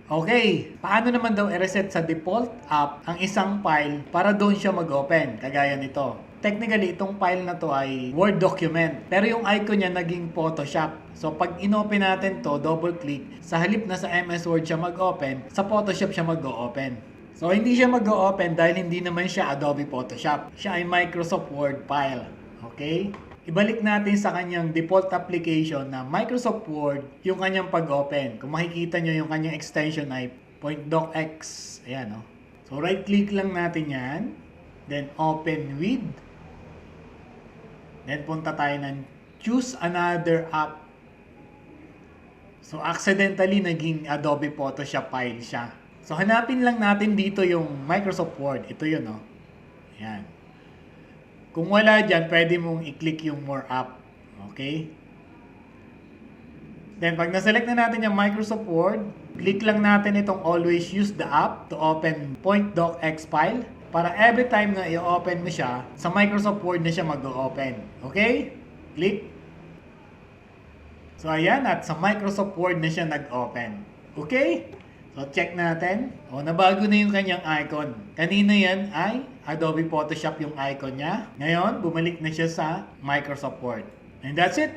Okay, paano naman daw i-reset sa default app ang isang file para doon siya mag-open, kagaya nito. Technically, itong file na to ay Word document, pero yung icon niya naging Photoshop. So, pag in-open natin to, double-click, sa halip na sa MS Word siya mag-open, sa Photoshop siya mag-open. So, hindi siya mag-open dahil hindi naman siya Adobe Photoshop. Siya ay Microsoft Word file. Okay? Ibalik natin sa kanyang default application na Microsoft Word yung kanyang pag-open. Kung makikita nyo yung kanyang extension ay .docx. Ayan, no? So, right-click lang natin yan. Then, open with. Then, punta tayo ng choose another app. So, accidentally, naging Adobe Photoshop file siya. So, hanapin lang natin dito yung Microsoft Word. Ito yun, no? Ayan. Kung wala dyan, pwede mong i-click yung more app. Okay? Then, pag na-select na natin yung Microsoft Word, click lang natin itong always use the app to open .docx file para every time na i-open mo siya, sa Microsoft Word na siya mag-open. Okay? Click. So, ayan. At sa Microsoft Word na siya nag-open. Okay? So, check natin. O, nabago na yung kanyang icon. Kanina yan ay Adobe Photoshop yung icon niya. Ngayon, bumalik na siya sa Microsoft Word. And that's it.